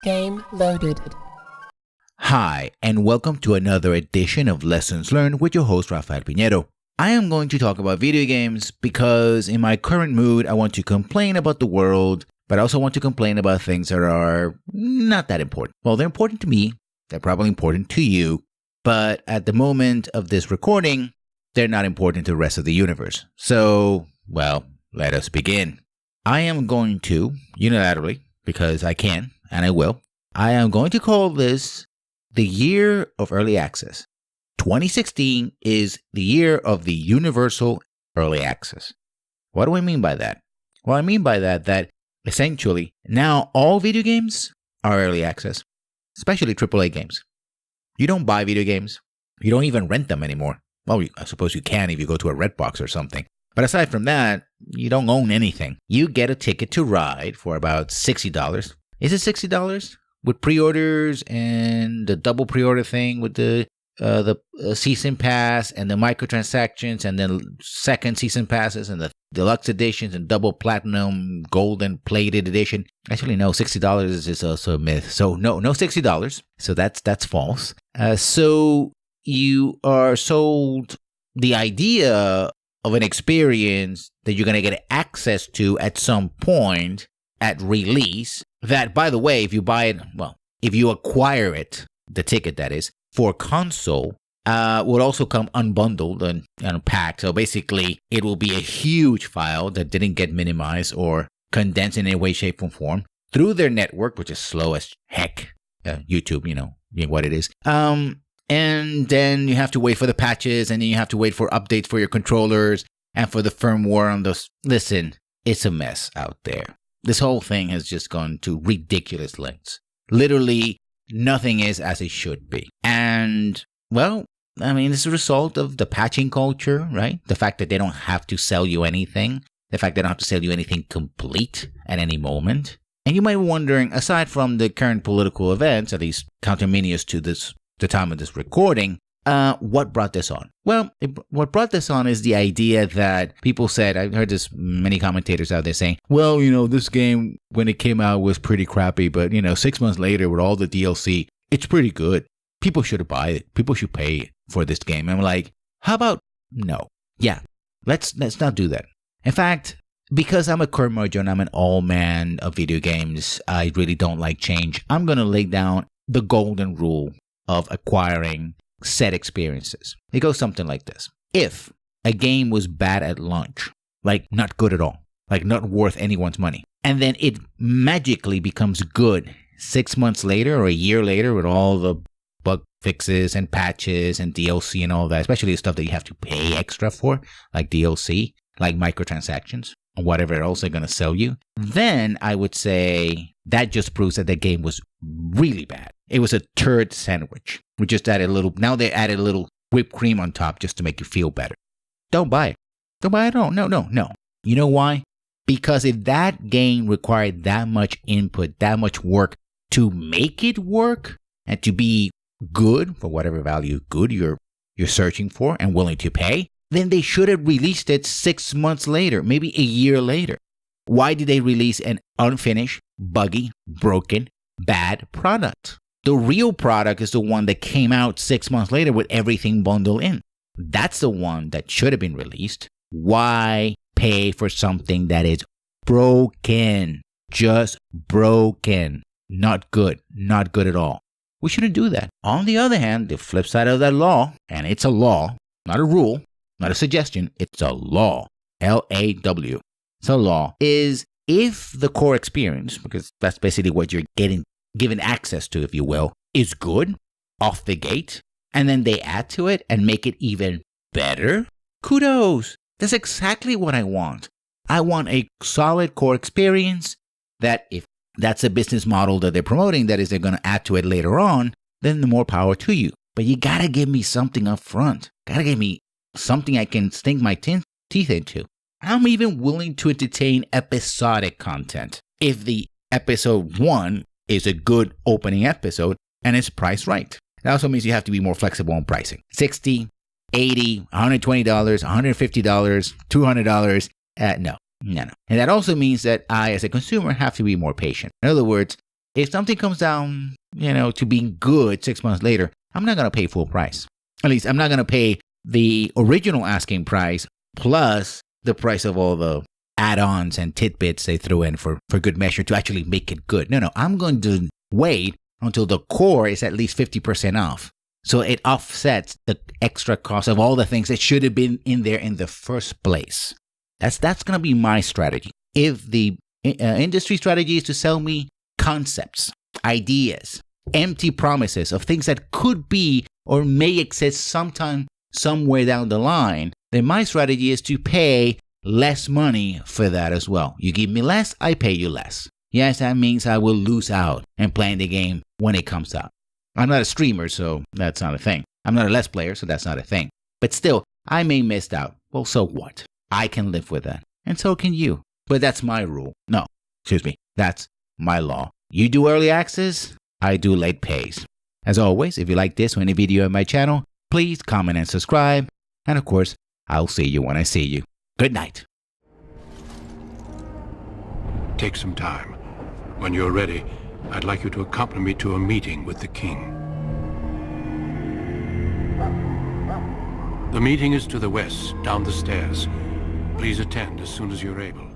Game loaded. Hi, and welcome to another edition of Lessons Learned with your host, Rafael Piñero. I am going to talk about video games because in my current mood, I want to complain about the world, but I also want to complain about things that are not that important. Well, they're important to me, they're probably important to you, but at the moment of this recording, they're not important to the rest of the universe. So, well, let us begin. I am going to, unilaterally, because I can, and I will, I am going to call this the year of early access. 2016 is the year of the universal early access. What do I mean by that? Well, I mean by that essentially now all video games are early access, especially AAA games. You don't buy video games. You don't even rent them anymore. Well, I suppose you can if you go to a Redbox or something. But aside from that, you don't own anything. You get a ticket to ride for about $60. Is it $60? With pre-orders and the double pre-order thing with the season pass and the microtransactions and then second season passes and the deluxe editions and double platinum golden plated edition. Actually, no, $60 is also a myth. So no $60. So that's false. So you are sold the idea of an experience that you're going to get access to at some point at release. That, by the way, if you buy it, well, if you acquire it, the ticket that is, for console, will also come unbundled and packed. So basically, it will be a huge file that didn't get minimized or condensed in any way, shape, or form through their network, which is slow as heck. YouTube, you know what it is. And then you have to wait for the patches, and then you have to wait for updates for your controllers and for the firmware on those. Listen, it's a mess out there. This whole thing has just gone to ridiculous lengths. Literally, nothing is as it should be. And, well, I mean, it's a result of the patching culture, right? The fact that they don't have to sell you anything. The fact they don't have to sell you anything complete at any moment. And you might be wondering, aside from the current political events, at least conterminous to the time of this recording, what brought this on? Well, what brought this on is the idea that people said, I've heard this many commentators out there saying, well, this game, when it came out, was pretty crappy, but, 6 months later with all the DLC, it's pretty good. People should buy it. People should pay for this game. I'm like, how about no? Yeah, let's not do that. In fact, because I'm a curmudgeon, I'm an all-man of video games, I really don't like change. I'm going to lay down the golden rule of acquiring set experiences. It goes something like this. If a game was bad at launch, like not good at all, like not worth anyone's money, and then it magically becomes good 6 months later or a year later with all the bug fixes and patches and DLC and all that, especially the stuff that you have to pay extra for, like DLC, like microtransactions, or whatever else they're going to sell you, then I would say that just proves that the game was really bad. It was a turd sandwich. We just added now they added a little whipped cream on top just to make you feel better. Don't buy it. Don't buy it at all. No. You know why? Because if that game required that much input, that much work to make it work and to be good for whatever value good you're searching for and willing to pay, then they should have released it 6 months later, maybe a year later. Why did they release an unfinished, buggy, broken, bad product? The real product is the one that came out 6 months later with everything bundled in. That's the one that should have been released. Why pay for something that is broken? Just broken. Not good. Not good at all. We shouldn't do that. On the other hand, the flip side of that law, and it's a law, not a rule, not a suggestion, it's a law. L-A-W. It's a law. Is if the core experience, because that's basically what you're given access to, if you will, is good off the gate, and then they add to it and make it even better, kudos. That's exactly what I want. I want a solid core experience that if that's a business model that they're promoting, that is they're going to add to it later on, then the more power to you. But you got to give me something up front. Got to give me something I can sink my teeth into. I'm even willing to entertain episodic content if the episode 1 is a good opening episode and it's priced right. That also means you have to be more flexible on pricing. $60, $80, $120, $150, $200. No. And that also means that I, as a consumer, have to be more patient. In other words, If something comes down, to being good 6 months later, I'm not going to pay full price. At least I'm not going to pay the original asking price plus the price of all the add-ons and tidbits they threw in for good measure to actually make it good. No, I'm going to wait until the core is at least 50% off. So it offsets the extra cost of all the things that should have been in there in the first place. That's going to be my strategy. If the industry strategy is to sell me concepts, ideas, empty promises of things that could be or may exist sometime, somewhere down the line, then my strategy is to pay less money for that as well. You give me less, I pay you less. Yes, that means I will lose out and playing the game when it comes out. I'm not a streamer, so that's not a thing. I'm not a Let's Player, so that's not a thing. But still, I may miss out. Well, so what? I can live with that. And so can you. But that's my rule. No, excuse me. That's my law. You do early access, I do late pays. As always, if you like this or any video on my channel, please comment and subscribe. And of course, I'll see you when I see you. Good night. Take some time. When you're ready, I'd like you to accompany me to a meeting with the king. The meeting is to the west, down the stairs. Please attend as soon as you're able.